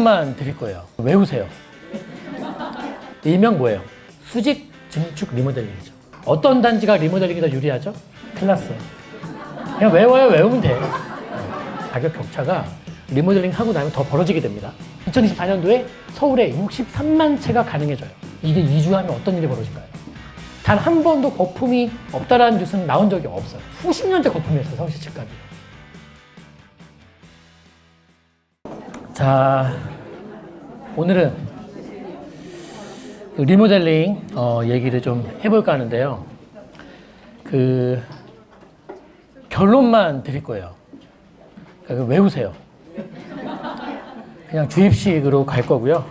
결론만 드릴 거예요. 외우세요. 일명 뭐예요? 수직 증축 리모델링이죠. 어떤 단지가 리모델링이 더 유리하죠? 클라스. 그냥 외워요. 외우면 돼. 가격 격차가 리모델링 하고 나면 더 벌어지게 됩니다. 2024년도에 서울에 63만 채가 가능해져요. 이게 2주 하면 어떤 일이 벌어질까요? 단 한 번도 거품이 없다라는 뉴스는 나온 적이 없어요. 수십 년째 거품이었어요. 서울시 집값이. 자, 오늘은 리모델링 얘기를 좀 해볼까 하는데요. 결론만 드릴 거예요. 외우세요. 그냥 주입식으로 갈 거고요.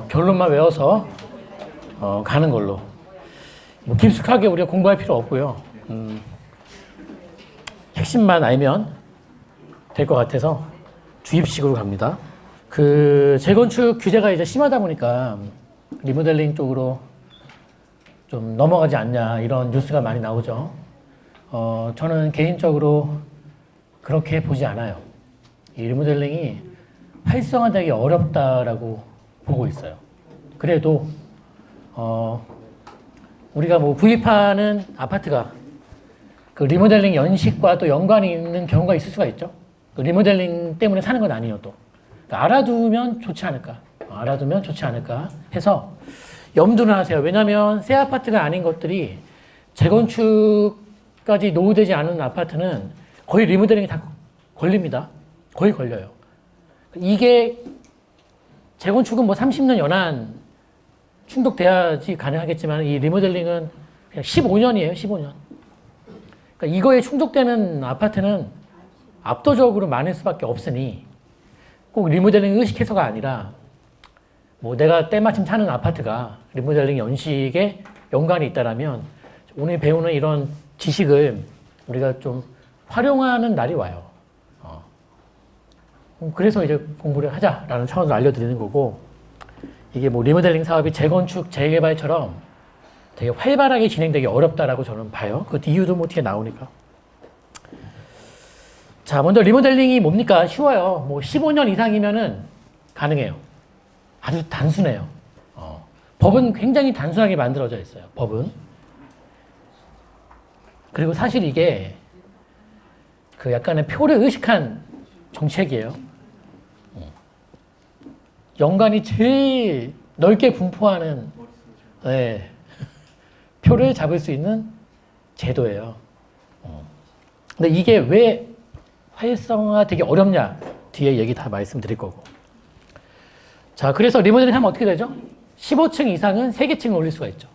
결론만 외워서 가는 걸로. 뭐 깊숙하게 우리가 공부할 필요 없고요. 핵심만 알면 될 것 같아서 주입식으로 갑니다. 재건축 규제가 이제 심하다 보니까 리모델링 쪽으로 좀 넘어가지 않냐 이런 뉴스가 많이 나오죠. 저는 개인적으로 그렇게 보지 않아요. 이 리모델링이 활성화되기 어렵다라고 보고 있어요. 그래도 우리가 뭐 구입하는 아파트가 리모델링 연식과 또 연관이 있는 경우가 있을 수가 있죠. 리모델링 때문에 사는 건 아니어도 알아두면 좋지 않을까. 알아두면 좋지 않을까 해서 염두는 하세요. 왜냐하면 새 아파트가 아닌 것들이 재건축까지 노후되지 않은 아파트는 거의 리모델링이 다 걸립니다. 거의 걸려요. 이게 재건축은 뭐 30년 연한 충족돼야지 가능하겠지만 이 리모델링은 그냥 15년이에요. 15년. 그러니까 이거에 충족되는 아파트는 압도적으로 많을 수밖에 없으니 꼭 리모델링 의식해서가 아니라 뭐 내가 때마침 사는 아파트가 리모델링 연식에 연관이 있다라면 오늘 배우는 이런 지식을 우리가 좀 활용하는 날이 와요. 그래서 이제 공부를 하자라는 차원으로 알려드리는 거고, 이게 뭐 리모델링 사업이 재건축, 재개발처럼 되게 활발하게 진행되기 어렵다라고 저는 봐요. 그 이유도 뭐 뒤에 나오니까. 자, 먼저 리모델링이 뭡니까? 쉬워요. 뭐 15년 이상이면은 가능해요. 아주 단순해요. 법은 굉장히 단순하게 만들어져 있어요. 법은. 그리고 사실 이게 약간의 표를 의식한 정책이에요. 연간이 제일 넓게 분포하는 표를 잡을 수 있는 제도예요. 근데 이게 왜 활성화 되게 어렵냐? 뒤에 얘기 다 말씀드릴 거고. 자, 그래서 리모델링 하면 어떻게 되죠? 15층 이상은 3개층을 올릴 수가 있죠.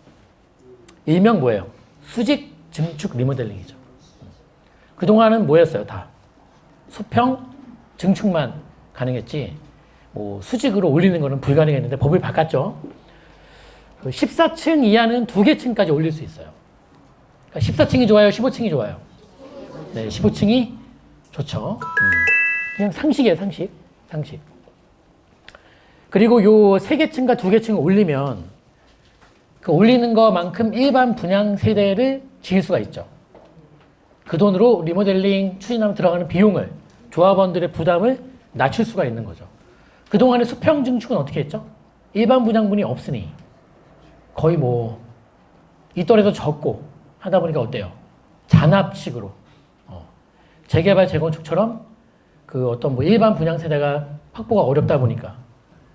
일명 뭐예요? 수직 증축 리모델링이죠. 그동안은 뭐였어요? 다 수평 증축만 가능했지 뭐 수직으로 올리는 거는 불가능했는데 법을 바꿨죠. 14층 이하는 2개 층까지 올릴 수 있어요. 그러니까 14층이 좋아요? 15층이 좋아요? 네, 15층이 좋죠. 그냥 상식이에요, 상식. 그리고 요 3개층과 2개층을 올리면 그 올리는 것만큼 일반 분양 세대를 지을 수가 있죠. 그 돈으로 리모델링 추진하면 들어가는 비용을, 조합원들의 부담을 낮출 수가 있는 거죠. 그동안의 수평 증축은 어떻게 했죠? 일반 분양분이 없으니 거의 뭐 이 또래도 적고 하다 보니까 어때요? 잔압식으로 재개발 재건축처럼 어떤 뭐 일반 분양 세대가 확보가 어렵다 보니까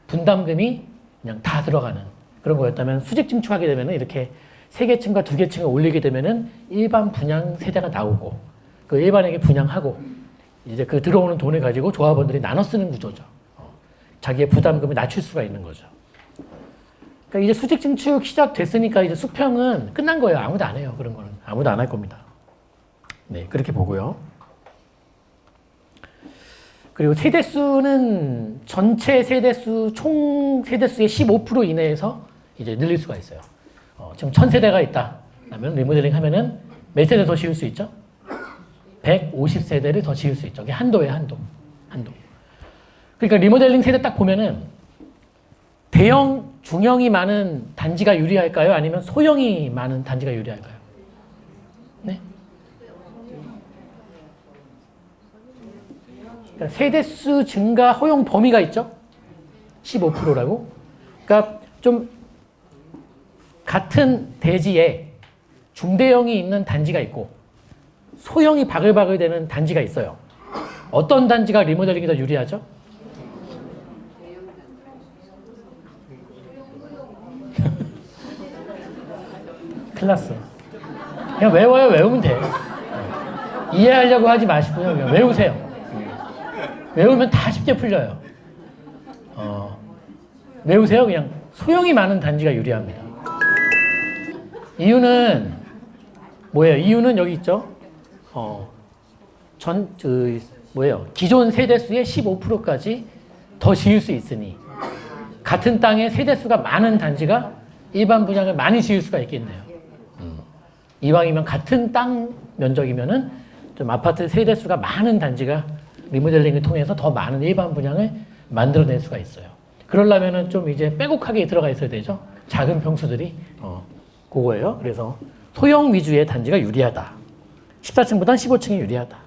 분담금이 그냥 다 들어가는 그런 거였다면 수직 증축하게 되면은 이렇게 3개층과 2개층을 올리게 되면은 일반 분양 세대가 나오고 그 일반에게 분양하고 이제 그 들어오는 돈을 가지고 조합원들이 나눠 쓰는 구조죠. 자기의 부담금을 낮출 수가 있는 거죠. 그러니까 이제 수직 증축 시작됐으니까 이제 수평은 끝난 거예요. 아무도 안 해요. 그런 거는 아무도 안 할 겁니다. 네, 그렇게 보고요. 그리고 세대수는 전체 세대수, 총 세대수의 15% 이내에서 이제 늘릴 수가 있어요. 지금 1000세대가 있다. 그러면 리모델링 하면은 몇 세대 더 지을 수 있죠? 150세대를 더 지을 수 있죠. 이게 한도예요, 한도. 그러니까 리모델링 세대 딱 보면은 대형, 중형이 많은 단지가 유리할까요? 아니면 소형이 많은 단지가 유리할까요? 네? 그러니까 세대수 증가 허용 범위가 있죠? 15%라고. 그러니까 좀 같은 대지에 중대형이 있는 단지가 있고 소형이 바글바글 되는 단지가 있어요. 어떤 단지가 리모델링이 더 유리하죠? 큰일 났어. 그냥 외워요. 외우면 돼. 이해하려고 하지 마시고요. 그냥 외우세요. 외우면 다 쉽게 풀려요. 외우세요. 그냥 소형이 많은 단지가 유리합니다. 이유는 뭐예요? 이유는 여기 있죠. 기존 세대수의 15%까지 더 지을 수 있으니 같은 땅에 세대수가 많은 단지가 일반 분양을 많이 지을 수가 있겠네요. 이왕이면 같은 땅 면적이면은 좀 아파트 세대수가 많은 단지가 리모델링을 통해서 더 많은 일반 분양을 만들어낼 수가 있어요. 그러려면은 좀 이제 빼곡하게 들어가 있어야 되죠. 작은 평수들이 그거예요. 그래서 소형 위주의 단지가 유리하다. 14층보단 15층이 유리하다.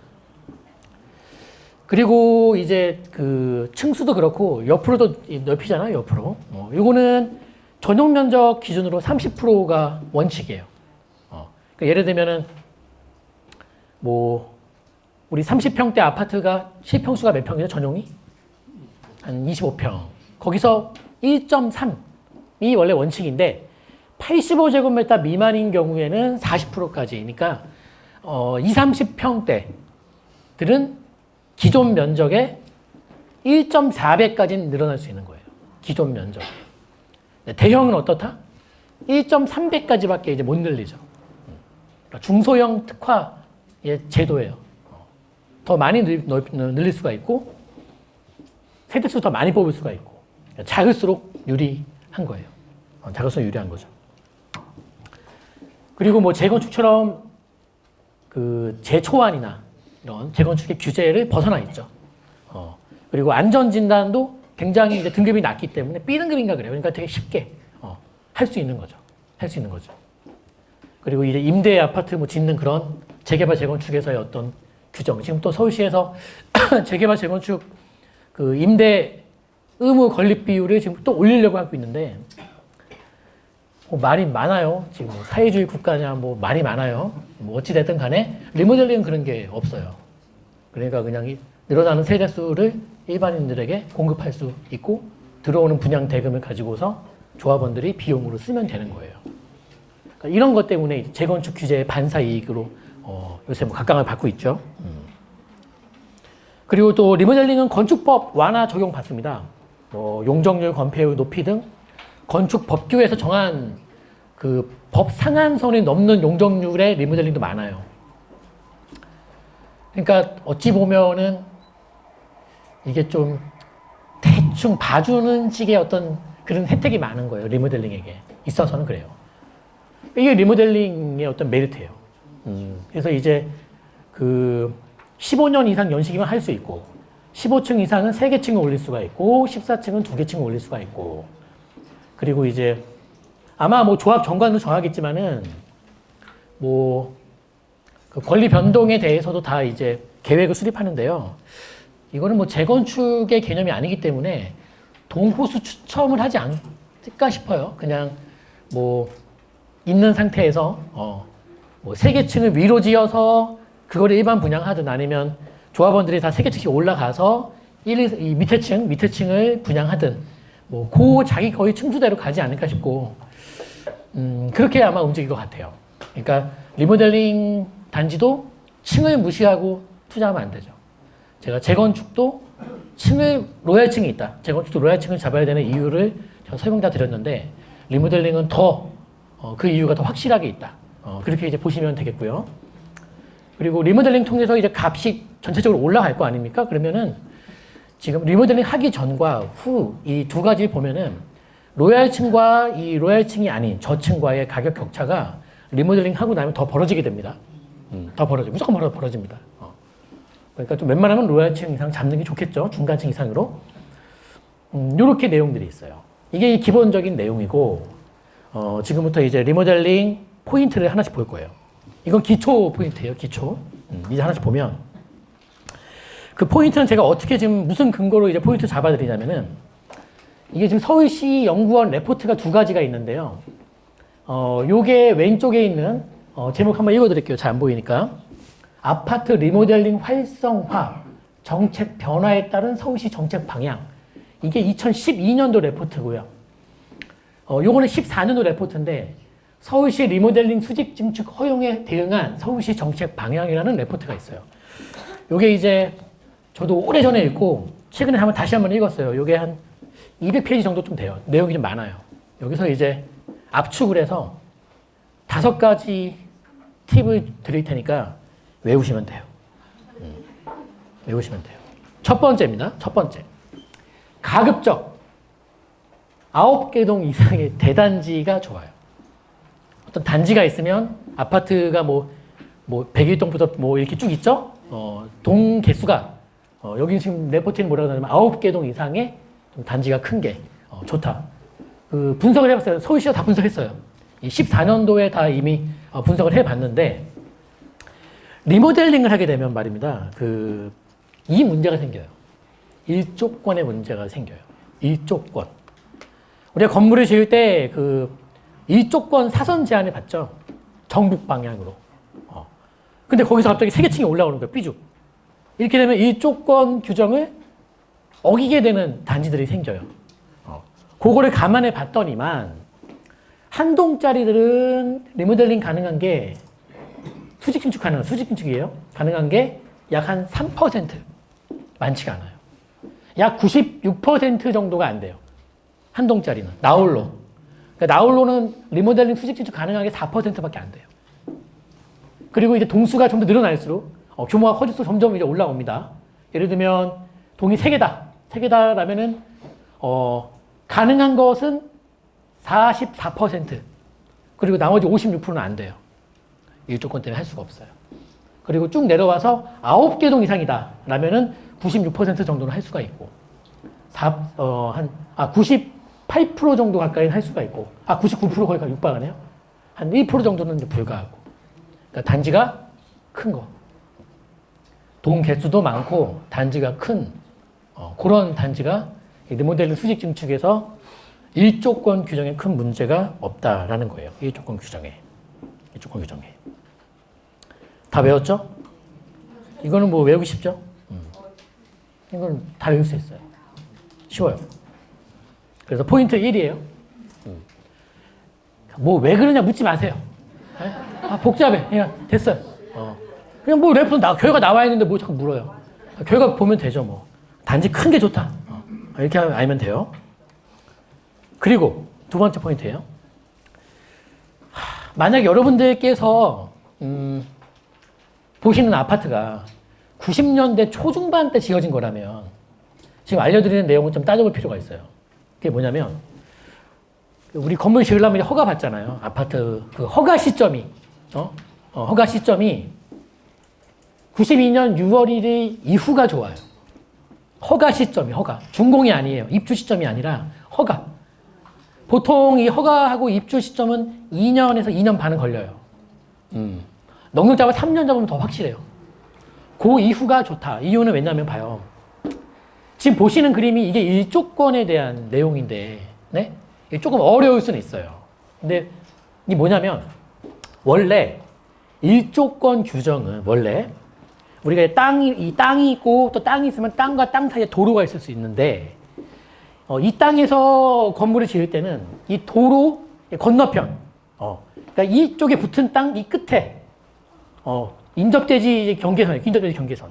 그리고 이제 그 층수도 그렇고 옆으로도 넓히잖아요. 옆으로. 이거는 전용 면적 기준으로 30%가 원칙이에요. 그러니까 예를 들면은 뭐 우리 30평대 아파트가 실평수가 몇 평이죠? 전용이? 한 25평. 거기서 1.3이 원래 원칙인데 85제곱미터 미만인 경우에는 40%까지. 그러니까 20, 30평대들은 기존 면적의 1.4배까지는 늘어날 수 있는 거예요. 기존 면적. 대형은 어떻다? 1.3배까지밖에 이제 못 늘리죠. 그러니까 중소형 특화의 제도예요. 더 많이 늘릴 수가 있고 세대수 더 많이 뽑을 수가 있고 작을수록 유리한 거예요. 작을수록 유리한 거죠. 그리고 뭐 재건축처럼 그 재초안이나 이런 재건축의 규제를 벗어나 있죠. 그리고 안전진단도 굉장히 이제 등급이 낮기 때문에 B등급인가 그래요. 그러니까 되게 쉽게 할 수 있는 거죠. 할 수 있는 거죠. 그리고 이제 임대 아파트 뭐 짓는 그런 재개발 재건축에서의 어떤 규정. 지금 또 서울시에서 재개발 재건축 그 임대 의무 건립 비율을 지금 또 올리려고 하고 있는데 말이 많아요. 지금 뭐 사회주의 국가냐 뭐 말이 많아요. 뭐 어찌됐든 간에 리모델링은 그런 게 없어요. 그러니까 그냥 늘어나는 세대수를 일반인들에게 공급할 수 있고 들어오는 분양 대금을 가지고서 조합원들이 비용으로 쓰면 되는 거예요. 그러니까 이런 것 때문에 재건축 규제의 반사 이익으로 요새 뭐 각광을 받고 있죠. 그리고 또 리모델링은 건축법 완화 적용 받습니다. 뭐 용적률, 건폐율 높이 등 건축 법규에서 정한 그 법 상한선이 넘는 용적률의 리모델링도 많아요. 그러니까 어찌 보면은 이게 좀 대충 봐주는 식의 어떤 그런 혜택이 많은 거예요. 리모델링에게 있어서는 그래요. 이게 리모델링의 어떤 메리트예요. 그래서 이제 그 15년 이상 연식이면 할 수 있고 15층 이상은 3개 층을 올릴 수가 있고 14층은 2개 층을 올릴 수가 있고 그리고 이제 아마 뭐 조합 정관도 정하겠지만은 뭐 그 권리 변동에 대해서도 다 이제 계획을 수립하는데요. 이거는 뭐 재건축의 개념이 아니기 때문에 동호수 추첨을 하지 않을까 싶어요. 그냥 뭐 있는 상태에서 뭐 3개 층을 위로 지어서 그거를 일반 분양하든 아니면 조합원들이 다 3개 층씩 올라가서 이 밑에 층을 분양하든 뭐 자기 거의 층수대로 가지 않을까 싶고 그렇게 아마 움직일 것 같아요. 그러니까 리모델링 단지도 층을 무시하고 투자하면 안 되죠. 제가 재건축도 로얄층이 있다. 재건축도 로얄층을 잡아야 되는 이유를 제가 설명 다 드렸는데 리모델링은 더 그 이유가 더 확실하게 있다. 그렇게 이제 보시면 되겠고요. 그리고 리모델링 통해서 이제 값이 전체적으로 올라갈 거 아닙니까? 그러면은 지금 리모델링 하기 전과 후 이 두 가지 보면은 로얄층과 이 로얄층이 아닌 저층과의 가격 격차가 리모델링 하고 나면 더 벌어지게 됩니다. 더 벌어져. 무조건 벌어집니다. 그러니까 좀 웬만하면 로얄층 이상 잡는 게 좋겠죠. 중간층 이상으로. 요렇게 내용들이 있어요. 이게 기본적인 내용이고 지금부터 이제 리모델링 포인트를 하나씩 볼 거예요. 이건 기초 포인트예요. 기초. 이제 하나씩 보면 그 포인트는 제가 어떻게 지금 무슨 근거로 이제 포인트 잡아드리냐면은 이게 지금 서울시 연구원 레포트가 두 가지가 있는데요. 요게 왼쪽에 있는 제목 한번 읽어드릴게요. 잘 안 보이니까. 아파트 리모델링 활성화 정책 변화에 따른 서울시 정책 방향. 이게 2012년도 레포트고요. 요거는 14년도 레포트인데 서울시 리모델링 수직 증축 허용에 대응한 서울시 정책 방향이라는 레포트가 있어요. 요게 이제 저도 오래전에 읽고 최근에 다시 한번 읽었어요. 요게 한 200페이지 정도 좀 돼요. 내용이 좀 많아요. 여기서 이제 압축을 해서 5가지 팁을 드릴 테니까 외우시면 돼요. 외우시면 돼요. 첫 번째입니다. 첫 번째. 가급적 9개 동 이상의 대단지가 좋아요. 어떤 단지가 있으면 아파트가 뭐 101동부터 뭐 이렇게 쭉 있죠? 동 개수가 여기 지금 레포트는 뭐라고 하냐면 9개 동 이상의 좀 단지가 큰 게 좋다. 그 분석을 해봤어요. 서울시가 다 분석했어요. 14년도에 다 이미 분석을 해봤는데 리모델링을 하게 되면 말입니다. 이 문제가 생겨요. 일조권의 문제가 생겨요. 일조권. 우리가 건물을 지을 때 일조권 사선 제한을 받죠. 전국 방향으로. 근데 거기서 갑자기 세개층이 올라오는 거예요. 삐죽. 이렇게 되면 일조권 규정을 어기게 되는 단지들이 생겨요. 그거를 감안해 봤더니만 한 동짜리들은 리모델링 가능한 게 수직 긴축이에요. 가능한 게 약 한 3%. 많지가 않아요. 약 96% 정도가 안 돼요. 한 동짜리는. 나홀로. 그러니까 나홀로는 리모델링 수직 긴축 가능한 게 4%밖에 안 돼요. 그리고 이제 동수가 좀 더 늘어날수록 규모가 커질수록 점점 이제 올라옵니다. 예를 들면 동이 3개다. 3개다라면은 가능한 것은 44%. 그리고 나머지 56%는 안 돼요. 일조권 때문에 할 수가 없어요. 그리고 쭉 내려와서 9개 동 이상이다. 라면은 96% 정도는 할 수가 있고, 98% 정도 가까이는 할 수가 있고, 99% 거의 육박하네요. 한 1% 정도는 이제 불가하고. 그러니까 단지가 큰 거. 동 개수도 많고, 단지가 큰, 그런 단지가 리모델링 수직 증축에서 일조권 규정에 큰 문제가 없다라는 거예요. 일조권 규정에. 다 외웠죠? 이거는 뭐 외우기 쉽죠? 이건 다 외울 수 있어요. 쉬워요. 그래서 포인트 1이에요. 뭐 왜 그러냐 묻지 마세요. 복잡해. 그냥 됐어요. 그냥 뭐 레포트 결과 나와 있는데 뭐 자꾸 물어요. 결과 보면 되죠 뭐. 단지 큰 게 좋다. 이렇게 알면 돼요. 그리고 두 번째 포인트예요. 만약 여러분들께서 보시는 아파트가 90년대 초중반 때 지어진 거라면 지금 알려드리는 내용은 좀 따져볼 필요가 있어요. 그게 뭐냐면 우리 건물 지으려면 허가 받잖아요. 아파트 허가 시점이 허가 시점이 92년 6월 1일 이후가 좋아요. 허가 시점이 준공이 아니에요. 입주 시점이 아니라 허가. 보통 이 허가하고 입주 시점은 2년에서 2년 반은 걸려요. 넉넉 잡아 3년 잡으면 더 확실해요. 그 이후가 좋다. 이유는 왜냐면 봐요. 지금 보시는 그림이 이게 일조권에 대한 내용인데, 네? 이게 조금 어려울 수는 있어요. 근데 이게 뭐냐면, 원래 일조권 규정은 원래 우리가 이 땅이 있고 또 땅이 있으면 땅과 땅 사이에 도로가 있을 수 있는데, 이 땅에서 건물을 지을 때는 이 도로 건너편, 그러니까 이쪽에 붙은 땅 이 끝에 인접대지 경계선이에요. 인접대지 경계선.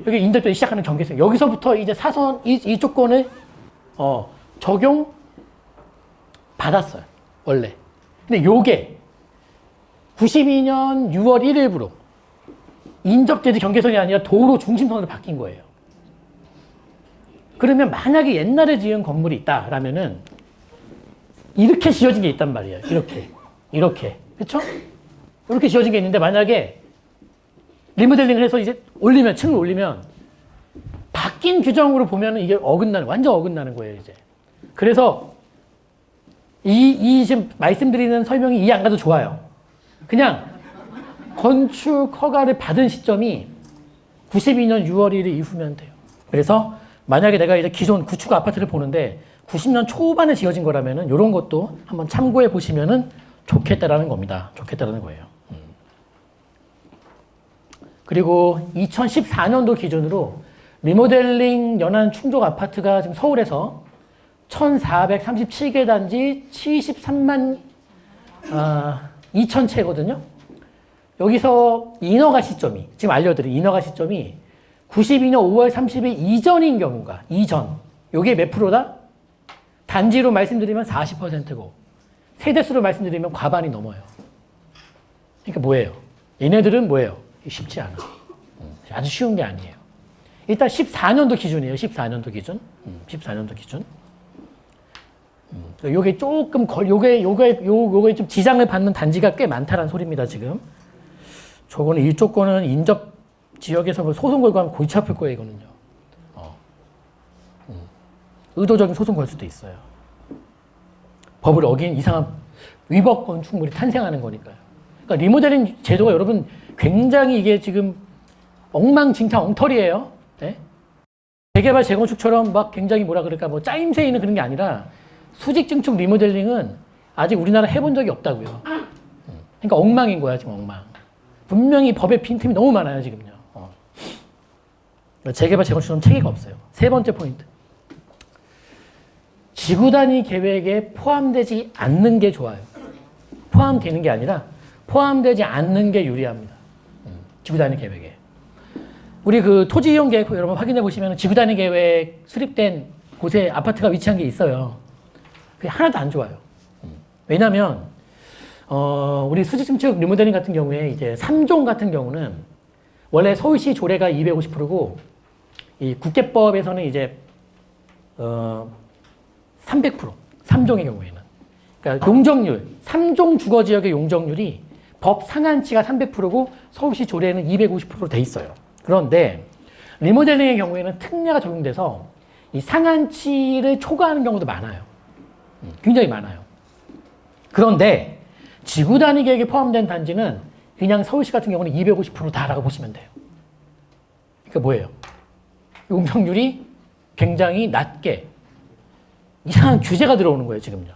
여기 인접대지 시작하는 경계선. 여기서부터 이제 사선 이 조건을 적용 받았어요. 원래. 근데 요게 92년 6월 1일부로 인접대지 경계선이 아니라 도로 중심선으로 바뀐 거예요. 그러면 만약에 옛날에 지은 건물이 있다라면은 이렇게 지어진 게 있단 말이에요. 이렇게. 그렇죠? 이렇게 지어진 게 있는데 만약에 리모델링을 해서 이제 층을 올리면 바뀐 규정으로 보면은 이게 완전 어긋나는 거예요, 이제. 그래서 지금 말씀드리는 설명이 이해 안 가도 좋아요. 그냥 건축 허가를 받은 시점이 92년 6월 1일 이후면 돼요. 그래서 만약에 내가 이제 기존 구축 아파트를 보는데 90년 초반에 지어진 거라면은 이런 것도 한번 참고해 보시면은 좋겠다라는 겁니다. 좋겠다라는 거예요. 그리고 2014년도 기준으로 리모델링 연한 충족 아파트가 지금 서울에서 1,437개 단지 73만 2천 채거든요. 여기서 인허가 시점이, 지금 알려드린 인허가 시점이 92년 5월 30일 이전인 경우가, 이전. 요게 몇 프로다? 단지로 말씀드리면 40%고, 세대수로 말씀드리면 과반이 넘어요. 그러니까 뭐예요? 얘네들은 뭐예요? 쉽지 않아. 아주 쉬운 게 아니에요. 일단 14년도 기준이에요. 14년도 기준. 14년도 기준. 요게 조금, 요게 좀 지장을 받는 단지가 꽤 많다는 소리입니다, 지금. 저거는 이쪽 거는 인접 지역에서 뭐 소송 걸고 하면 골치 아플 거예요, 이거는요. 의도적인 소송 걸 수도 있어요. 법을 어긴 이상한 위법 건축물이 탄생하는 거니까요. 그러니까 리모델링 제도가 여러분 굉장히 이게 지금 엉망진창 엉터리예요. 네? 재개발 재건축처럼 막 굉장히 뭐라 그럴까 뭐 짜임새 있는 그런 게 아니라 수직 증축 리모델링은 아직 우리나라 해본 적이 없다고요. 그러니까 엉망인 거야 지금 엉망. 분명히 법에 빈틈이 너무 많아요 지금요. 재개발 재건축처럼 체계가 없어요. 세 번째 포인트. 지구 단위 계획에 포함되지 않는 게 좋아요. 포함되는 게 아니라 포함되지 않는 게 유리합니다. 지구 단위 계획에. 우리 그 토지 이용 계획 여러분 확인해 보시면 지구 단위 계획 수립된 곳에 아파트가 위치한 게 있어요. 그게 하나도 안 좋아요. 왜냐면 우리 수직 증축 리모델링 같은 경우에 이제 3종 같은 경우는 원래 서울시 조례가 250%고 이 국계법에서는 이제 300%, 3종의 경우에는. 그러니까 용적률, 3종 주거지역의 용적률이 법 상한치가 300%고 서울시 조례는 250%로 돼 있어요. 그런데 리모델링의 경우에는 특례가 적용돼서 이 상한치를 초과하는 경우도 많아요. 굉장히 많아요. 그런데 지구 단위 계획에 포함된 단지는 그냥 서울시 같은 경우는 250%다라고 보시면 돼요. 그러니까 뭐예요? 용적률이 굉장히 낮게 이상한 규제가 들어오는 거예요, 지금요.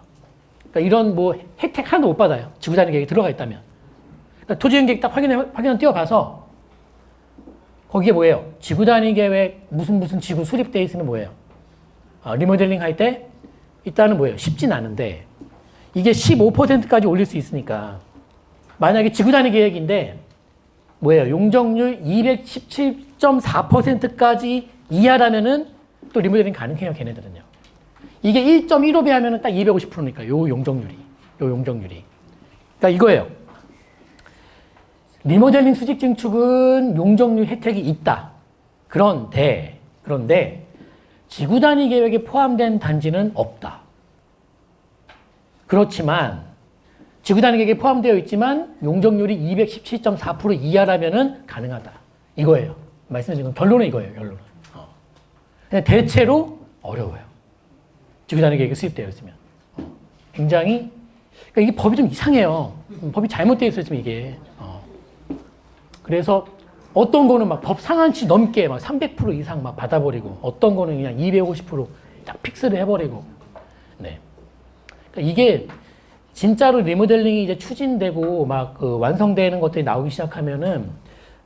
그러니까 이런 뭐 혜택 하나도 못 받아요. 지구 단위 계획에 들어가 있다면. 그러니까 토지 이용 계획 딱 확인을 띄워봐서 거기에 뭐예요? 지구 단위 계획 무슨 지구 수립되어 있으면 뭐예요? 리모델링 할 때 일단은 뭐예요? 쉽진 않은데 이게 15%까지 올릴 수 있으니까 만약에 지구 단위 계획인데 뭐예요? 용적률 217.4%까지 이하라면은 또 리모델링 가능해요, 걔네들은요. 이게 1.15배 하면은 딱 250%니까 요 용적률이. 그러니까 이거예요. 리모델링 수직 증축은 용적률 혜택이 있다. 그런데 지구 단위 계획에 포함된 단지는 없다. 그렇지만 지구 단위 계획에 포함되어 있지만 용적률이 217.4% 이하라면은 가능하다. 이거예요. 말씀드린 건 결론은 이거예요. 결론은. 근데 대체로 어려워요. 지구 단위 계획이 수립되어 있으면. 굉장히 그러니까 이게 법이 좀 이상해요. 법이 잘못되어 있어요, 지금 이게. 그래서 어떤 거는 막 법 상한치 넘게 막 300% 이상 막 받아버리고 어떤 거는 그냥 250%딱 픽스를 해버리고. 네. 그러니까 이게 진짜로 리모델링이 이제 추진되고 막 그 완성되는 것들이 나오기 시작하면은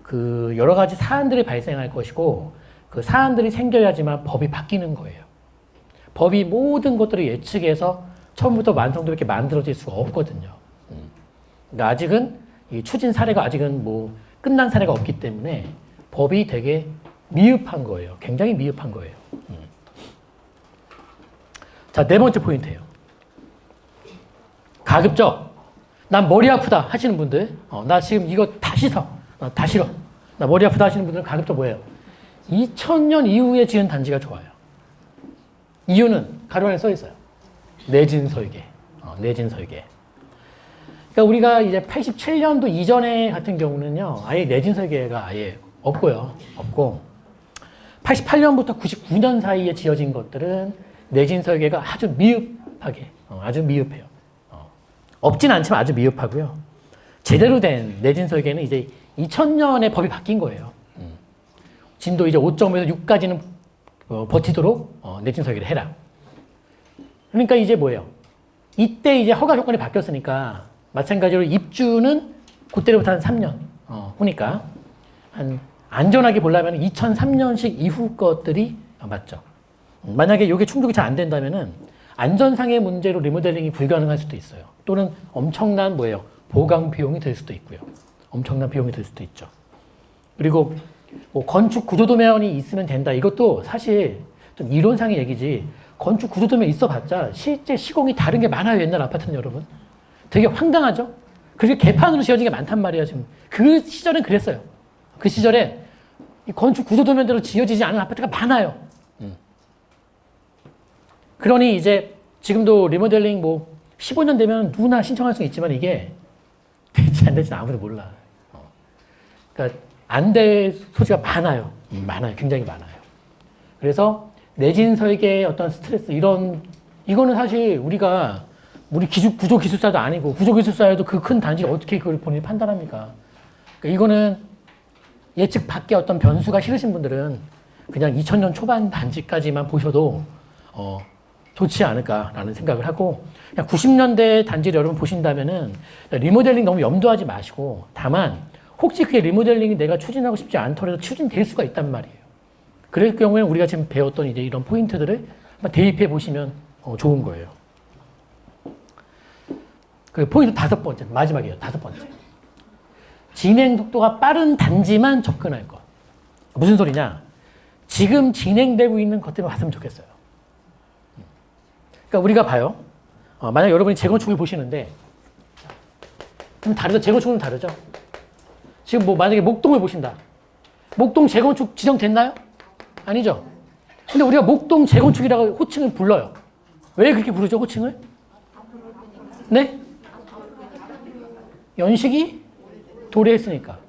그 여러 가지 사안들이 발생할 것이고 그 사안들이 생겨야지만 법이 바뀌는 거예요. 법이 모든 것들을 예측해서 처음부터 완성도 이렇게 만들어질 수가 없거든요. 그러니까 아직은 이 추진 사례가 아직은 뭐 끝난 사례가 없기 때문에 법이 되게 미흡한 거예요. 굉장히 미흡한 거예요. 자, 네 번째 포인트예요. 가급적 난 머리 아프다 하시는 분들, 나 지금 이거 다 싫어, 다 싫어, 나 머리 아프다 하시는 분들은 가급적 뭐예요? 2000년 이후에 지은 단지가 좋아요. 이유는 가로 안에 써 있어요. 내진 설계, 내진 설계. 그러니까 우리가 이제 87년도 이전에 같은 경우는요, 아예 내진 설계가 아예 없고요. 없고, 88년부터 99년 사이에 지어진 것들은 내진 설계가 아주 미흡하게, 아주 미흡해요. 없진 않지만 아주 미흡하고요. 제대로 된 내진 설계는 이제 2000년에 법이 바뀐 거예요. 진도 이제 5.5에서 6까지는 버티도록 내진 설계를 해라. 그러니까 이제 뭐예요? 이때 이제 허가 조건이 바뀌었으니까 마찬가지로 입주는 그때로부터 한 3년 후니까 한 안전하게 보려면 2003년식 이후 것들이 맞죠. 만약에 이게 충족이 잘 안 된다면은 안전상의 문제로 리모델링이 불가능할 수도 있어요. 또는 엄청난 뭐예요? 보강 비용이 될 수도 있고요. 엄청난 비용이 될 수도 있죠. 그리고 뭐 건축 구조도면이 있으면 된다. 이것도 사실 좀 이론상의 얘기지. 건축 구조도면 있어봤자 실제 시공이 다른 게 많아요. 옛날 아파트는 여러분. 되게 황당하죠? 그렇게 개판으로 지어진 게 많단 말이에요. 지금 그 시절엔 그랬어요. 그 시절에 이 건축 구조도면대로 지어지지 않은 아파트가 많아요. 그러니 이제 지금도 리모델링 뭐 15년 되면 누구나 신청할 수 있지만 이게 될지 안 될지는 아무도 몰라. 그러니까 안 될 소지가 많아요. 많아요. 굉장히 많아요. 그래서 내진 설계의 어떤 스트레스 이거는 사실 우리 구조 기술사도 아니고 구조 기술사에도 그 큰 단지 어떻게 그걸 본인이 판단합니까? 그러니까 이거는 예측 밖의 어떤 변수가 싫으신 분들은 그냥 2000년 초반 단지까지만 보셔도 좋지 않을까라는 생각을 하고 그냥 90년대 단지를 여러분 보신다면은 리모델링 너무 염두하지 마시고 다만 혹시 그게 리모델링이 내가 추진하고 싶지 않더라도 추진될 수가 있단 말이에요. 그럴 경우에는 우리가 지금 배웠던 이제 이런 포인트들을 한번 대입해 보시면 좋은 거예요. 그 포인트 5번째, 마지막이에요. 5번째. 진행 속도가 빠른 단지만 접근할 것. 무슨 소리냐? 지금 진행되고 있는 것들만 봤으면 좋겠어요. 그러니까 우리가 봐요. 만약 여러분이 재건축을 보시는데 좀 다르죠? 재건축은 다르죠? 지금 뭐 만약에 목동을 보신다. 목동 재건축 지정됐나요? 아니죠? 근데 우리가 목동 재건축이라고 호칭을 불러요. 왜 그렇게 부르죠, 호칭을? 네? 연식이 도래했으니까.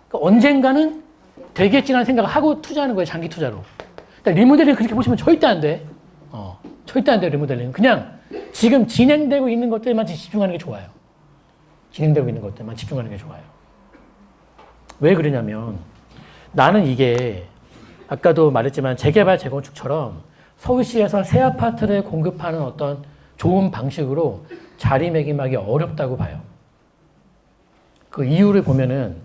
그러니까 언젠가는 되겠지라는 생각을 하고 투자하는 거예요, 장기 투자로. 그러니까 리모델링 그렇게 보시면 절대 안 돼. 절대 안 돼요, 리모델링은. 그냥 지금 진행되고 있는 것들만 집중하는 게 좋아요. 진행되고 있는 것들만 집중하는 게 좋아요. 왜 그러냐면 나는 이게 아까도 말했지만 재개발, 재건축처럼 서울시에서 새 아파트를 공급하는 어떤 좋은 방식으로 자리매김하기 어렵다고 봐요. 그 이유를 보면은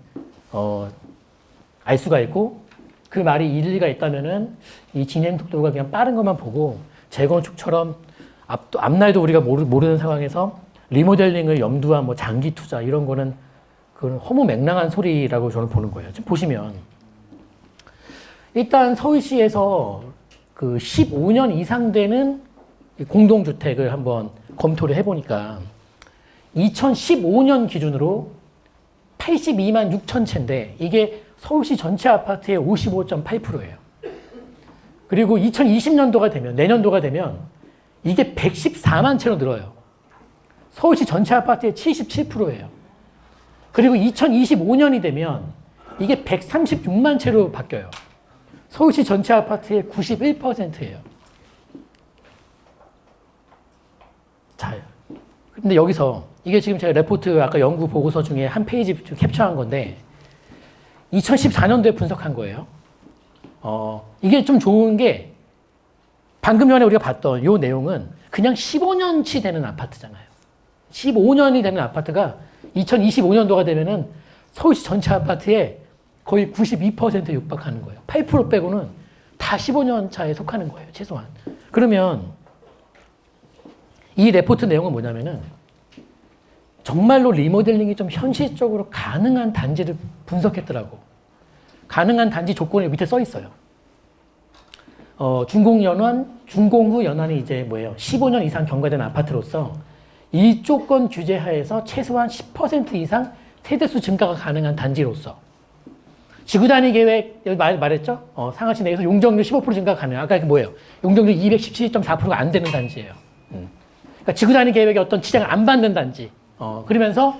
알 수가 있고 그 말이 일리가 있다면은 이 진행 속도가 그냥 빠른 것만 보고 재건축처럼 앞날도 우리가 모르는 상황에서 리모델링을 염두한 뭐 장기 투자 이런 거는 그건 허무맹랑한 소리라고 저는 보는 거예요. 지금 보시면 일단 서울시에서 그 15년 이상 되는 공동주택을 한번 검토를 해보니까 2015년 기준으로 82만 6천 채인데 이게 서울시 전체 아파트의 55.8%예요. 그리고 2020년도가 되면 내년도가 되면 이게 114만 채로 늘어요. 서울시 전체 아파트의 77%예요. 그리고 2025년이 되면 이게 136만 채로 바뀌어요. 서울시 전체 아파트의 91%예요. 자, 근데 여기서 이게 지금 제가 레포트 아까 연구 보고서 중에 한 페이지 캡처한 건데 2014년도에 분석한 거예요. 이게 좀 좋은 게 방금 전에 우리가 봤던 이 내용은 그냥 15년치 되는 아파트잖아요. 15년이 되는 아파트가 2025년도가 되면은 서울시 전체 아파트의 거의 92% 육박하는 거예요. 8% 빼고는 다 15년 차에 속하는 거예요. 최소한. 그러면 이 레포트 내용은 뭐냐면은 정말로 리모델링이 좀 현실적으로 가능한 단지를 분석했더라고. 가능한 단지 조건이 밑에 써 있어요. 준공후 연한이 이제 뭐예요? 15년 이상 경과된 아파트로서 이 조건 규제 하에서 최소한 10% 이상 세대수 증가가 가능한 단지로서 지구단위 계획, 여기 말했죠? 상하시 내에서 용적률 15% 증가가 가능. 아까 이게 뭐예요? 용적률 217.4%가 안 되는 단지예요. 그러니까 지구단위 계획에 어떤 지장을 안 받는 단지. 그러면서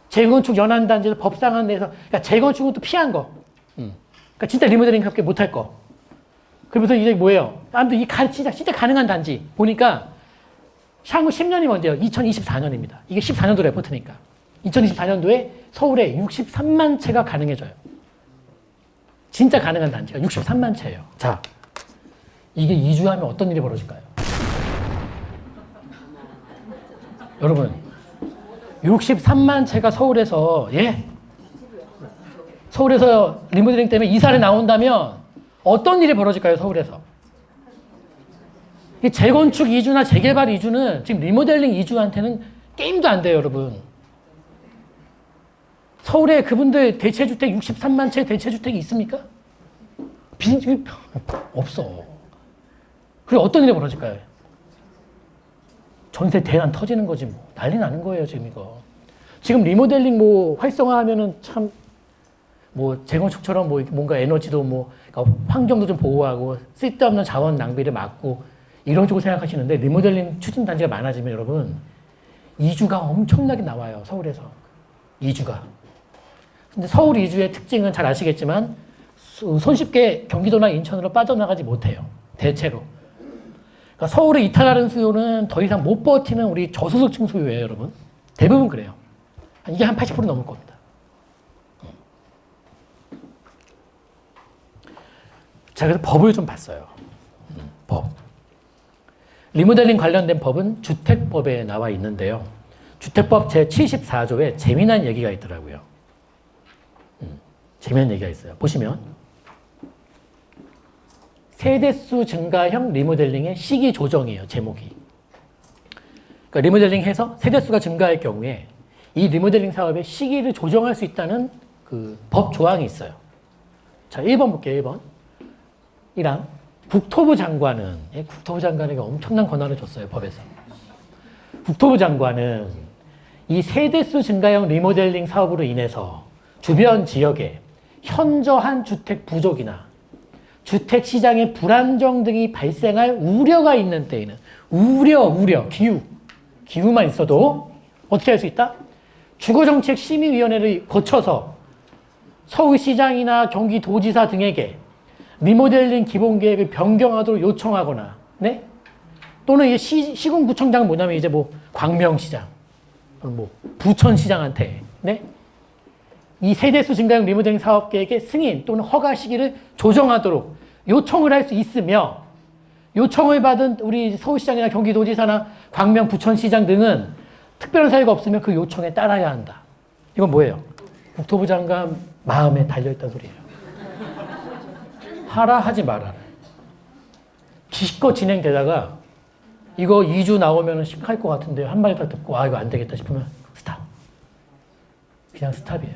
재건축 연한 단지에서 법상한 데서, 그러니까 재건축은 또 피한 거. 그러니까 진짜 리모델링 그렇게 못할 거. 그러면서 이제 뭐예요? 아무튼 진짜 가능한 단지. 보니까 향후 10년이 먼저요. 2024년입니다. 이게 14년도 레포트니까. 2024년도에 서울에 63만 채가 가능해져요. 진짜 가능한 단지가 63만 채예요. 자, 이게 2주 하면 어떤 일이 벌어질까요? 여러분 63만 채가 서울에서 서울에서 리모델링 때문에 이사를 나온다면 어떤 일이 벌어질까요? 서울에서. 이 재건축 이주나 재개발 이주는 지금 리모델링 이주한테는 게임도 안 돼요, 여러분. 서울에 그분들 대체주택 63만 채 대체주택이 있습니까? 없어. 그리고 어떤 일이 벌어질까요? 전세 대란 터지는 거지 뭐. 난리 나는 거예요, 지금 이거. 지금 리모델링 뭐 활성화하면은 참 뭐 재건축처럼 뭐 뭔가 에너지도 뭐 그러니까 환경도 좀 보호하고 쓸데없는 자원 낭비를 막고 이런 쪽으로 생각하시는데 리모델링 추진 단지가 많아지면 여러분 이주가 엄청나게 나와요. 서울에서. 이주가. 근데 서울 이주의 특징은 잘 아시겠지만 손쉽게 경기도나 인천으로 빠져나가지 못해요. 대체로. 그러니까 서울을 이탈하는 수요는 더 이상 못 버티는 우리 저소득층 수요예요, 여러분. 대부분 그래요. 이게 한 80% 넘을 겁니다. 자, 그래서 법을 좀 봤어요. 법. 리모델링 관련된 법은 주택법에 나와 있는데요. 주택법 제74조에 재미난 얘기가 있더라고요. 재미난 얘기가 있어요. 보시면 세대수 증가형 리모델링의 시기 조정이에요. 제목이. 그러니까 리모델링해서 세대수가 증가할 경우에 이 리모델링 사업의 시기를 조정할 수 있다는 그 법 조항이 있어요. 자, 1번 볼게요. 1번. 이랑 국토부 장관에게 엄청난 권한을 줬어요. 법에서. 국토부 장관은 이 세대수 증가형 리모델링 사업으로 인해서 주변 지역에 현저한 주택 부족이나 주택 시장의 불안정 등이 발생할 우려가 있는 때에는 기후만 있어도 어떻게 할 수 있다? 주거정책심의위원회를 거쳐서 서울시장이나 경기도지사 등에게 리모델링 기본계획을 변경하도록 요청하거나, 네? 또는 이 시군구청장은 뭐냐면 이제 뭐 광명시장, 뭐 부천시장한테, 네? 이 세대수 증가형 리모델링 사업계획의 승인 또는 허가 시기를 조정하도록 요청을 할 수 있으며, 요청을 받은 우리 서울시장이나 경기도지사나 광명, 부천시장 등은 특별한 사유가 없으면 그 요청에 따라야 한다. 이건 뭐예요? 국토부 장관 마음에 달려있다는 소리예요. 하라 하지 말아라. 기껏 진행되다가 이거 2주 나오면 심할 것 같은데 한 마디 더 듣고 이거 안 되겠다 싶으면 스탑. 그냥 스탑이에요.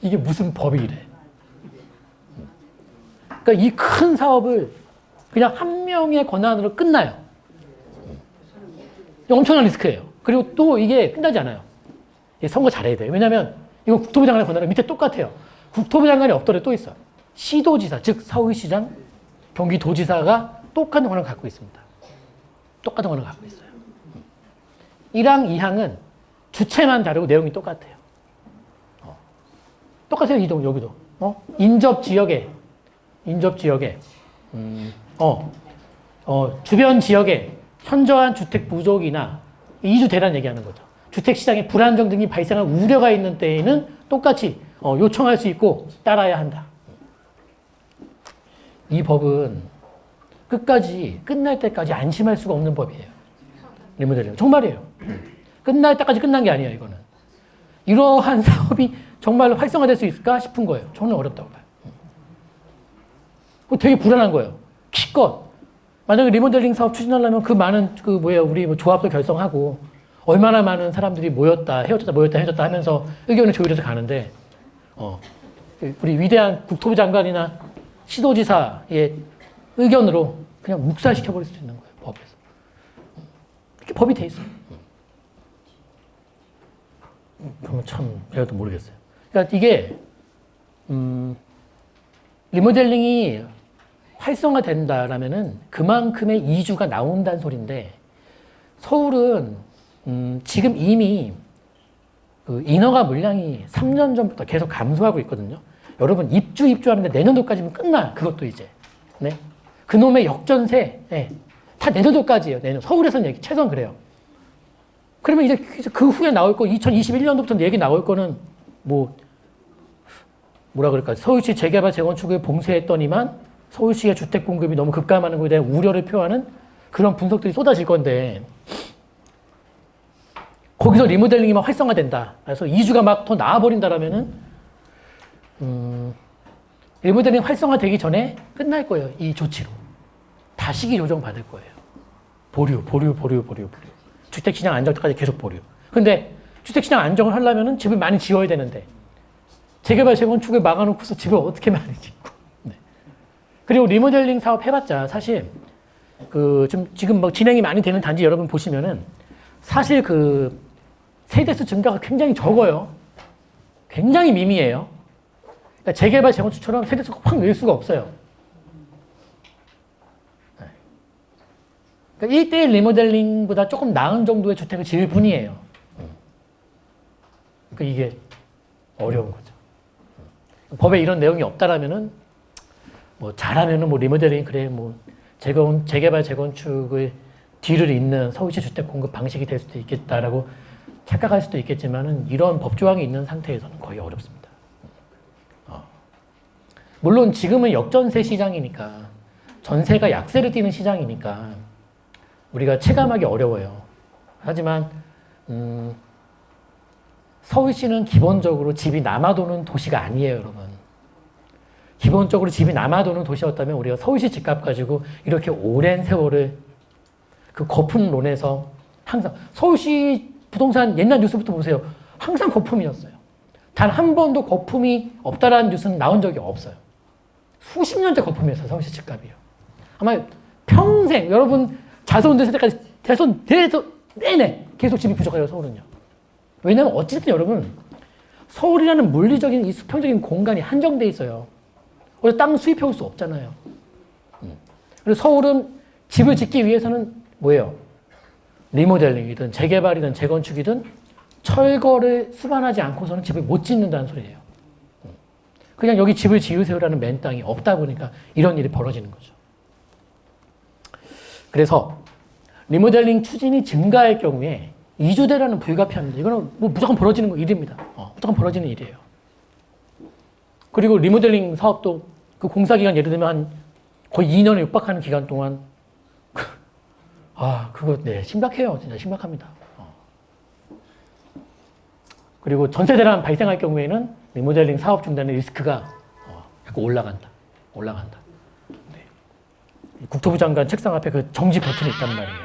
이게 무슨 법이 이래. 그러니까 이 큰 사업을 그냥 한 명의 권한으로 끝나요. 엄청난 리스크예요. 그리고 또 이게 끝나지 않아요. 선거 잘해야 돼요. 왜냐하면 이거 국토부 장관의 권한은 밑에 똑같아요. 국토부 장관이 없더라도 또 있어요. 시도지사, 즉 서울시장, 경기도지사가 똑같은 권한을 갖고 있습니다. 똑같은 권한을 갖고 있어요. 1항, 2항은 주체만 다르고 내용이 똑같아요. 똑같아요. 여기도. 인접지역에 주변 지역에 현저한 주택 부족이나 이주 대란 얘기하는 거죠. 주택시장에 불안정 등이 발생할 우려가 있는 때에는 똑같이 요청할 수 있고 따라야 한다. 이 법은 끝날 때까지 안심할 수가 없는 법이에요. 리모델링. 정말이에요. 끝날 때까지 끝난 게 아니에요, 이거는. 이러한 사업이 정말로 활성화될 수 있을까 싶은 거예요. 저는 어렵다고 봐요. 되게 불안한 거예요. 기껏. 만약에 리모델링 사업 추진하려면 그 많은, 우리 뭐 조합도 결성하고, 얼마나 많은 사람들이 헤어졌다 하면서 의견을 조율해서 가는데, 우리 위대한 국토부 장관이나 시도지사의 의견으로 그냥 묵살시켜버릴 수 있는 거예요, 법에서. 이렇게 법이 돼 있어요. 그러면 참, 제가 또 모르겠어요. 그러니까 이게, 리모델링이 활성화된다라면은 그만큼의 이주가 나온다는 소리인데, 서울은, 지금 이미 그 인허가 물량이 3년 전부터 계속 감소하고 있거든요. 여러분, 입주하는데 내년도까지면 끝나. 그것도 이제. 네. 그놈의 역전세, 네. 다 내년도까지예요. 서울에서는 최소한 그래요. 그러면 이제 그 후에 나올 거, 2021년도부터 얘기 나올 거는 뭐라 그럴까. 서울시 재개발 재건축을 봉쇄했더니만 서울시의 주택 공급이 너무 급감하는 것에 대한 우려를 표하는 그런 분석들이 쏟아질 건데, 거기서 리모델링이 막 활성화된다. 그래서 이주가 막 더 나아버린다라면은, 리모델링 활성화되기 전에 끝날 거예요. 이 조치로. 다 시기 조정 받을 거예요. 보류. 주택시장 안정 때까지 계속 보류. 근데 주택시장 안정을 하려면은 집을 많이 지어야 되는데, 재개발, 재건축을 막아놓고서 집을 어떻게 많이 짓고. 네. 그리고 리모델링 사업 해봤자 사실, 지금 뭐 진행이 많이 되는 단지 여러분 보시면은, 사실 세대수 증가가 굉장히 적어요. 굉장히 미미해요. 그러니까 재개발, 재건축처럼 세대수가 확 늘 수가 없어요. 그러니까 1대1 리모델링보다 조금 나은 정도의 주택을 지을 뿐이에요. 그러니까 이게 어려운 거죠. 법에 이런 내용이 없다라면은, 뭐 잘하면은 뭐 리모델링, 그래, 뭐 재개발, 재건축의 뒤를 잇는 서울시 주택 공급 방식이 될 수도 있겠다라고 착각할 수도 있겠지만은, 이런 법조항이 있는 상태에서는 거의 어렵습니다. 물론 지금은 역전세 시장이니까, 전세가 약세를 띠는 시장이니까 우리가 체감하기 어려워요. 하지만 서울시는 기본적으로 집이 남아도는 도시가 아니에요, 여러분. 기본적으로 집이 남아도는 도시였다면 우리가 서울시 집값 가지고 이렇게 오랜 세월을 거품론에서 항상, 서울시 부동산 옛날 뉴스부터 보세요. 항상 거품이었어요. 단 한 번도 거품이 없다라는 뉴스는 나온 적이 없어요. 수십 년째 거품이었어요, 서울시 집값이요. 아마 평생, 여러분 자손들 세대까지 대선 내내 계속 집이 부족해요, 서울은요. 왜냐면 어쨌든 여러분, 서울이라는 물리적인 이 수평적인 공간이 한정돼 있어요. 그래서 땅 수입해올 수 없잖아요. 그래서 서울은 집을 짓기 위해서는 뭐예요? 리모델링이든 재개발이든 재건축이든 철거를 수반하지 않고서는 집을 못 짓는다는 소리예요. 그냥 여기 집을 지으세요라는 맨 땅이 없다 보니까 이런 일이 벌어지는 거죠. 그래서 리모델링 추진이 증가할 경우에 이주대란은 불가피합니다. 이거는 뭐 무조건 벌어지는 일입니다. 무조건 벌어지는 일이에요. 그리고 리모델링 사업도 그 공사기간 예를 들면 한 거의 2년에 육박하는 기간 동안 그거 네 심각해요. 진짜 심각합니다. 그리고 전세대란 발생할 경우에는 리모델링 사업 중단의 리스크가 자꾸 올라간다. 네. 국토부 장관 책상 앞에 그 정지 버튼이 있단 말이에요.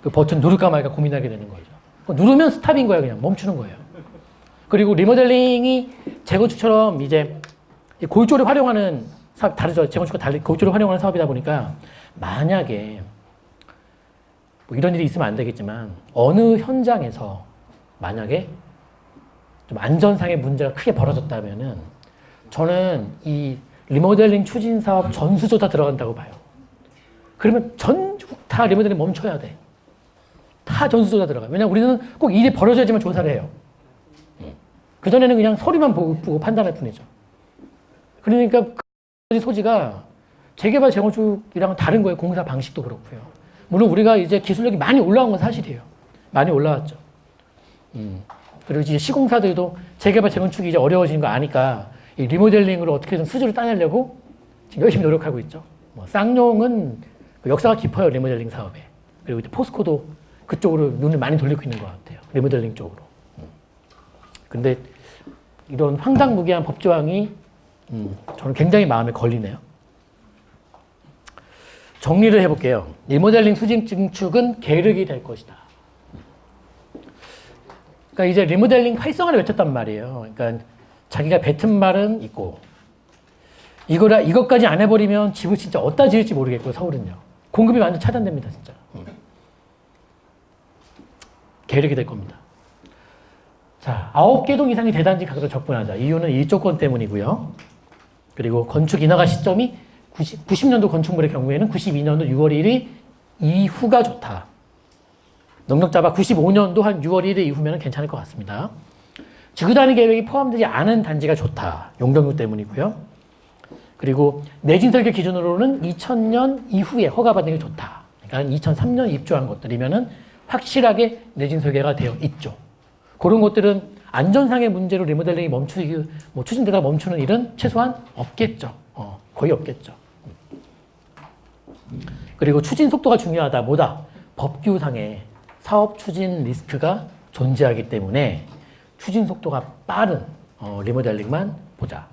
그 버튼 누를까 말까 고민하게 되는 거죠. 누르면 스탑인 거예요. 그냥 멈추는 거예요. 그리고 리모델링이 재건축처럼 이제 골조를 활용하는 사업 다르죠. 재건축과 달리 골조를 활용하는 사업이다 보니까 만약에 뭐 이런 일이 있으면 안 되겠지만 어느 현장에서 만약에 좀 안전상의 문제가 크게 벌어졌다면은 저는 이 리모델링 추진 사업 전수조사 들어간다고 봐요. 그러면 전국 다 리모델링 멈춰야 돼. 다 전수조사 들어가요. 왜냐면 우리는 꼭 일이 벌어져야지만 조사를 해요. 그전에는 그냥 서류만 보고 판단할 뿐이죠. 그러니까 그 소지가 재개발, 재건축이랑은 다른 거예요. 공사 방식도 그렇고요. 물론 우리가 이제 기술력이 많이 올라온 건 사실이에요. 많이 올라왔죠. 그리고 이제 시공사들도 재개발, 재건축이 이제 어려워지는 거 아니까 이 리모델링으로 어떻게든 수주를 따내려고 지금 열심히 노력하고 있죠. 뭐 쌍용은 역사가 깊어요. 리모델링 사업에. 그리고 이제 포스코도 그쪽으로 눈을 많이 돌리고 있는 것 같아요. 리모델링 쪽으로. 근데 이런 황당무계한 법조항이 저는 굉장히 마음에 걸리네요. 정리를 해볼게요. 리모델링 수직 증축은 계륵이 될 것이다. 그러니까 이제 리모델링 활성화를 외쳤단 말이에요. 그러니까 자기가 뱉은 말은 있고 이것까지 안 해버리면 집을 진짜 어디다 지을지 모르겠고 서울은요. 공급이 완전 차단됩니다. 진짜. 계륵이 될 겁니다. 자, 9개 동 이상의 대단지 가격으로 접근하자. 이유는 일조권 때문이고요. 그리고 건축 인허가 시점이 90년도 건축물의 경우에는 92년도 6월 1일 이후가 좋다. 넉넉 잡아 95년도 한 6월 1일 이후면 괜찮을 것 같습니다. 지구단위 계획이 포함되지 않은 단지가 좋다. 용적률 때문이고요. 그리고 내진 설계 기준으로는 2000년 이후에 허가받는 게 좋다. 그러니까 2003년 입주한 것들이면은 확실하게 내진 설계가 되어 있죠. 그런 것들은 안전상의 문제로 리모델링이 추진되다 멈추는 일은 최소한 없겠죠. 거의 없겠죠. 그리고 추진 속도가 중요하다. 뭐다? 법규상의 사업 추진 리스크가 존재하기 때문에 추진 속도가 빠른 리모델링만 보자.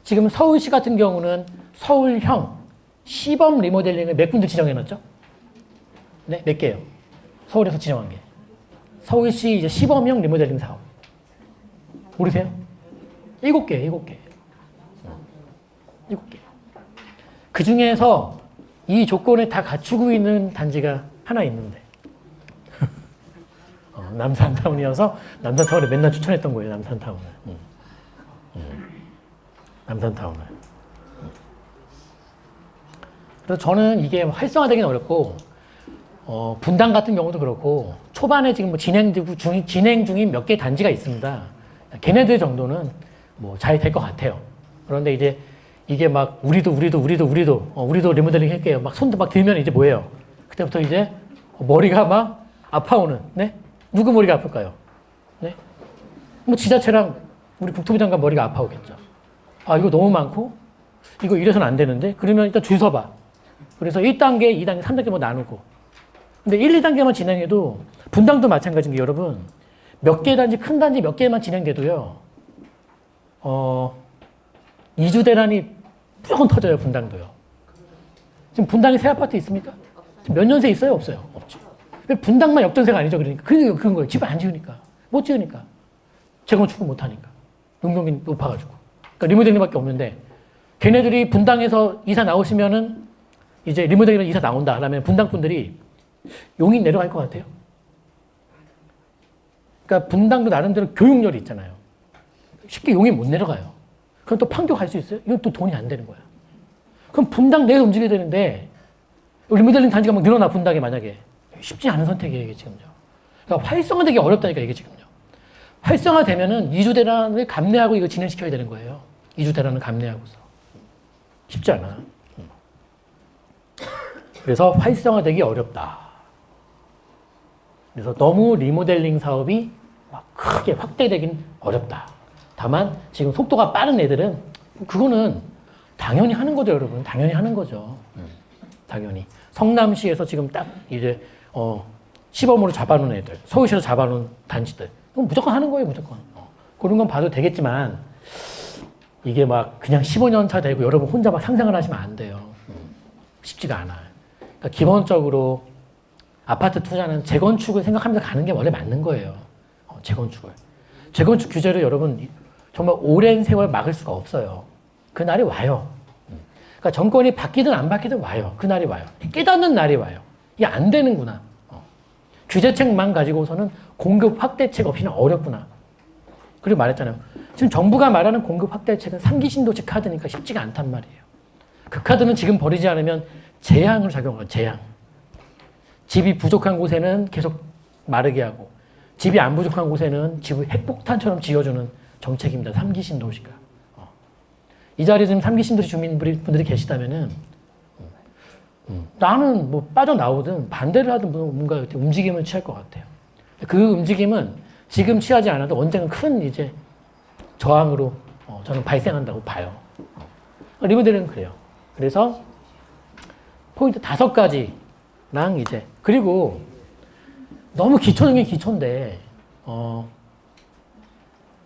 지금 서울시 같은 경우는 서울형 시범 리모델링을 몇 군데 지정해놨죠? 네, 몇 개요? 서울에서 지정한 게. 서울시 이제 시범형 리모델링 사업. 모르세요? 7개, 7개. 7개. 그 중에서 이 조건을 다 갖추고 있는 단지가 하나 있는데. 남산타운이어서 남산타운을 맨날 추천했던 거예요, 남산타운을. 남산타운을. 그래서 저는 이게 활성화되기는 어렵고, 분당 같은 경우도 그렇고, 초반에 지금 뭐 진행 중인 몇 개 단지가 있습니다. 걔네들 정도는 뭐 잘 될 것 같아요. 그런데 이제 이게 막 우리도 리모델링 할게요. 막 손도 막 들면 이제 뭐예요? 그때부터 이제 머리가 막 아파오는, 네? 누구 머리가 아플까요? 네? 뭐 지자체랑 우리 국토부 장관 머리가 아파오겠죠. 아, 이거 너무 많고, 이거 이래서는 안 되는데? 그러면 일단 줄 서봐. 그래서 1단계, 2단계, 3단계 뭐 나누고. 근데 1, 2단계만 진행해도, 분당도 마찬가지인 게 여러분, 몇 개 단지, 큰 단지 몇 개만 진행돼도요, 이주 대란이 무조건 터져요, 분당도요. 지금 분당에 새 아파트 있습니까? 지금 몇 년새 있어요? 없어요? 없죠. 왜 분당만 역전세가 아니죠? 그러니까. 그런 거예요. 집을 안 지으니까. 못 지으니까. 재건축을 못 하니까. 용적이 높아가지고. 그러니까 리모델링밖에 없는데, 걔네들이 분당에서 이사 나오시면은, 이제 리모델링 이사 나온다. 그러면 분당 분들이 용인 내려갈 것 같아요. 그러니까 분당도 나름대로 교육열이 있잖아요. 쉽게 용인 못 내려가요. 그럼 또 판교 갈 수 있어요? 이건 또 돈이 안 되는 거야. 그럼 분당 내에서 움직여야 되는데, 리모델링 단지가 막 늘어나, 분당에 만약에. 쉽지 않은 선택이에요, 이게 지금요. 그러니까 활성화되기 어렵다니까, 이게 지금요. 활성화되면은 이주 대란을 감내하고 이거 진행시켜야 되는 거예요. 이주 대란을 감내하고서. 쉽지 않아. 그래서 활성화되기 어렵다. 그래서 너무 리모델링 사업이 막 크게 확대되긴 어렵다. 다만 지금 속도가 빠른 애들은 그거는 당연히 하는 거죠, 여러분. 당연히 하는 거죠. 당연히. 성남시에서 지금 딱 이제 시범으로 잡아놓은 애들, 서울시에서 잡아놓은 단지들, 그럼 무조건 하는 거예요, 무조건. 그런 건 봐도 되겠지만 이게 막 그냥 15년 차 되고 여러분 혼자 막 상상을 하시면 안 돼요. 쉽지가 않아요. 그러니까 기본적으로 아파트 투자는 재건축을 생각하면서 가는 게 원래 맞는 거예요. 재건축을. 재건축 규제를 여러분 정말 오랜 세월 막을 수가 없어요. 그 날이 와요. 그러니까 정권이 바뀌든 안 바뀌든 와요. 그 날이 와요. 깨닫는 날이 와요. 이게 안 되는구나. 규제책만 가지고서는 공급 확대책 없이는 어렵구나. 그리고 말했잖아요. 지금 정부가 말하는 공급 확대책은 3기 신도시 카드니까 쉽지가 않단 말이에요. 그 카드는 지금 버리지 않으면 재앙을 작용하는 재앙. 집이 부족한 곳에는 계속 마르게 하고 집이 안 부족한 곳에는 집을 핵폭탄처럼 지어주는 정책입니다. 3기 신도시가. 이 자리에 지금 3기 신도시 주민분들이 계시다면은 나는 뭐 빠져나오든 반대를 하든 뭔가 움직임을 취할 것 같아요. 그 움직임은 지금 취하지 않아도 언젠가 큰 이제 저항으로 저는 발생한다고 봐요. 리모델링은 그래요. 그래서 포인트 5가지랑 이제 그리고 너무 기초적인 기초인데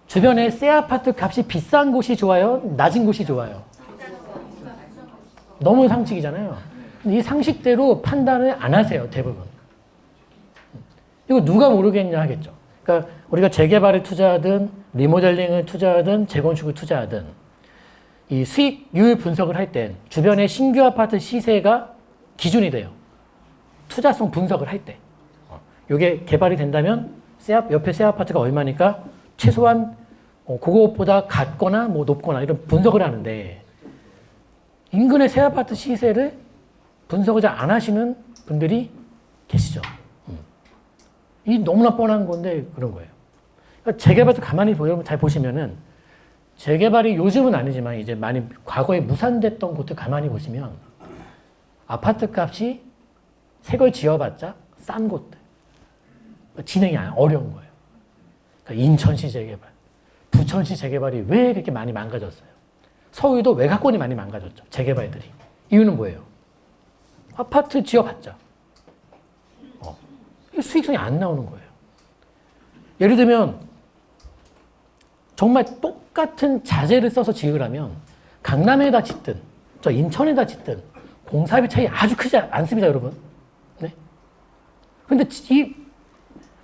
주변에 새 아파트 값이 비싼 곳이 좋아요? 낮은 곳이 좋아요? 너무 상식이잖아요. 이 상식대로 판단을 안 하세요, 대부분. 이거 누가 모르겠냐 하겠죠. 그러니까 우리가 재개발에 투자하든 리모델링을 투자하든 재건축을 투자하든 이 수익률 분석을 할 땐 주변의 신규 아파트 시세가 기준이 돼요. 투자성 분석을 할 때. 이게 개발이 된다면 옆에 새 아파트가 얼마니까 최소한 그것보다 같거나 뭐 높거나 이런 분석을 하는데 인근의 새 아파트 시세를 분석을 잘 안 하시는 분들이 계시죠. 이 너무나 뻔한 건데 그런 거예요. 그러니까 재개발도 가만히 여러분 잘 보시면은 재개발이 요즘은 아니지만 이제 많이 과거에 무산됐던 곳들 가만히 보시면 아파트 값이 새 걸 지어봤자 싼 곳들. 진행이 어려운 거예요. 그러니까 인천시 재개발, 부천시 재개발이 왜 이렇게 많이 망가졌어요? 서울도 외곽권이 많이 망가졌죠. 재개발들이. 이유는 뭐예요? 아파트 지어봤자 수익성이 안 나오는 거예요. 예를 들면 정말 똑같은 자재를 써서 지으라면 강남에다 짓든 저 인천에다 짓든 공사비 차이 아주 크지 않습니다, 여러분. 네. 근데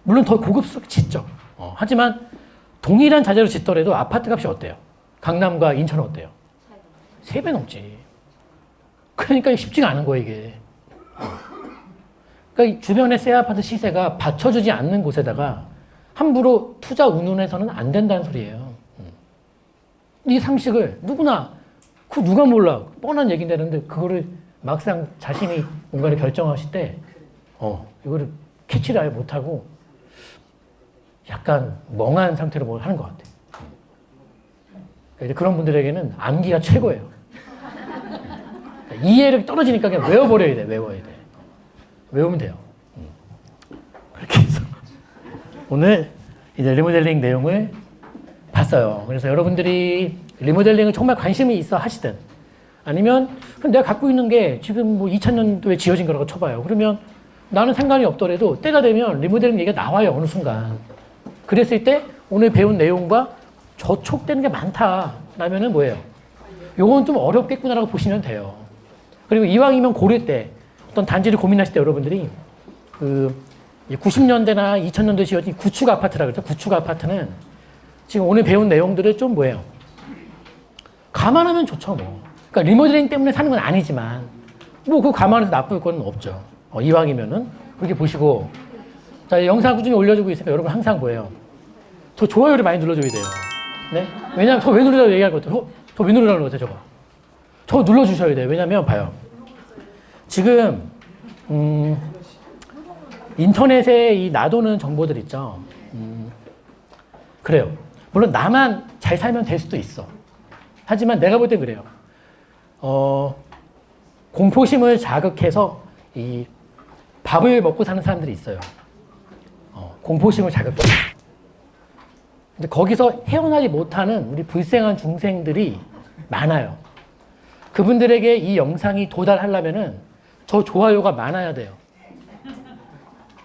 물론 더 고급스럽게 짓죠. 하지만 동일한 자재로 짓더라도 아파트 값이 어때요? 강남과 인천은 어때요? 3배 넘지. 그러니까 쉽지가 않은 거예요, 이게. 그러니까 주변의 새 아파트 시세가 받쳐주지 않는 곳에다가 함부로 투자 운운해서는 안 된다는 소리예요. 이 상식을 누구나, 누가 몰라. 뻔한 얘기인데, 근데 그거를 막상 자신이 뭔가를 결정하실 때, 이거를 캐치를 아예 못하고 약간 멍한 상태로 뭘 하는 것 같아요. 그런 분들에게는 암기가 최고예요. 이해력이 떨어지니까 그냥 외워버려야 돼, 외워야 돼. 외우면 돼요. 그렇게 해서 오늘 이제 리모델링 내용을 봤어요. 그래서 여러분들이 리모델링을 정말 관심이 있어 하시든 아니면 내가 갖고 있는 게 지금 뭐 2000년도에 지어진 거라고 쳐봐요. 그러면 나는 상관이 없더라도 때가 되면 리모델링 얘기가 나와요, 어느 순간. 그랬을 때 오늘 배운 내용과 저촉되는 게 많다라면은 뭐예요? 요건 좀 어렵겠구나라고 보시면 돼요. 그리고 이왕이면 고를 때 어떤 단지를 고민하실 때 여러분들이 90년대나 2000년도에 지어진 구축 아파트라 그러죠. 구축 아파트는 지금 오늘 배운 내용들을 좀 뭐예요? 감안하면 좋죠, 뭐. 그러니까 리모델링 때문에 사는 건 아니지만 뭐 그거 감안해서 나쁠 건 없죠. 이왕이면은 그렇게 보시고 자, 영상 꾸준히 올려주고 있으니까 여러분 항상 뭐예요? 저 좋아요를 많이 눌러줘야 돼요. 네? 왜냐면 저 왜 누르라고 얘기할 것 같아요. 저 왜 누르라고 그러죠, 저거? 저거 눌러주셔야 돼요. 왜냐면 봐요. 지금 인터넷에 이 놔두는 정보들 있죠. 그래요. 물론 나만 잘 살면 될 수도 있어. 하지만 내가 볼 때 그래요. 공포심을 자극해서 이 밥을 먹고 사는 사람들이 있어요. 공포심을 자극해. 근데 거기서 헤어나지 못하는 우리 불쌍한 중생들이 많아요. 그분들에게 이 영상이 도달하려면은 저 좋아요가 많아야 돼요.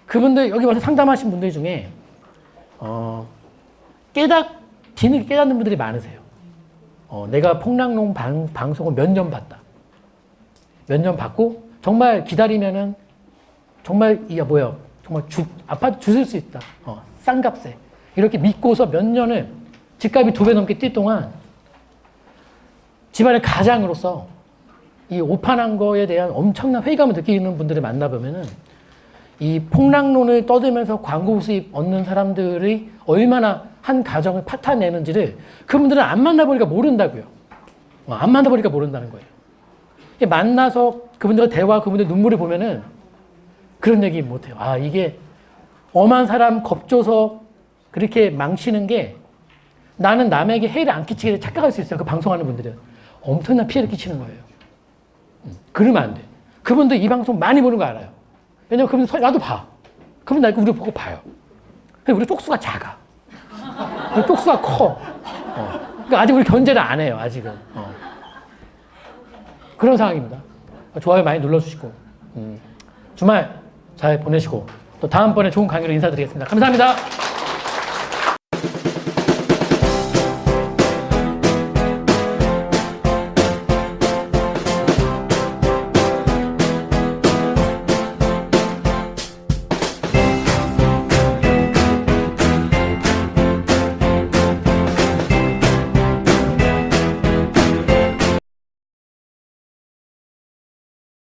그분들, 여기 와서 상담하신 분들 중에, 뒤늦게 깨닫는 분들이 많으세요. 내가 폭락농 방송을 몇 년 봤다. 몇 년 봤고, 정말 기다리면은, 정말, 정말 아파트 주실 수 있다. 싼 값에. 이렇게 믿고서 몇 년을 집값이 2배 넘게 뛸 동안 집안의 가장으로서 이 오판한 거에 대한 엄청난 회의감을 느끼는 분들을 만나보면은 이 폭락론을 떠들면서 광고 수입 얻는 사람들이 얼마나 한 가정을 파탄내는지를 그분들은 안 만나보니까 모른다고요. 안 만나보니까 모른다는 거예요. 만나서 그분들과 대화, 그분들 눈물을 보면은 그런 얘기 못해요. 아, 이게 엄한 사람 겁줘서 그렇게 망치는 게 나는 남에게 해를 안 끼치게 착각할 수 있어요. 그 방송하는 분들은. 엄청난 피해를 끼치는 거예요. 그러면 안 돼. 그분들 이 방송 많이 보는 거 알아요. 왜냐면 그분들 나도 봐. 그분들 우리 보고 봐요. 근데 우리 쪽수가 작아. 우리 쪽수가 커. 그러니까 아직 우리 견제를 안 해요. 아직은. 그런 상황입니다. 좋아요 많이 눌러주시고 주말 잘 보내시고 또 다음번에 좋은 강의로 인사드리겠습니다. 감사합니다.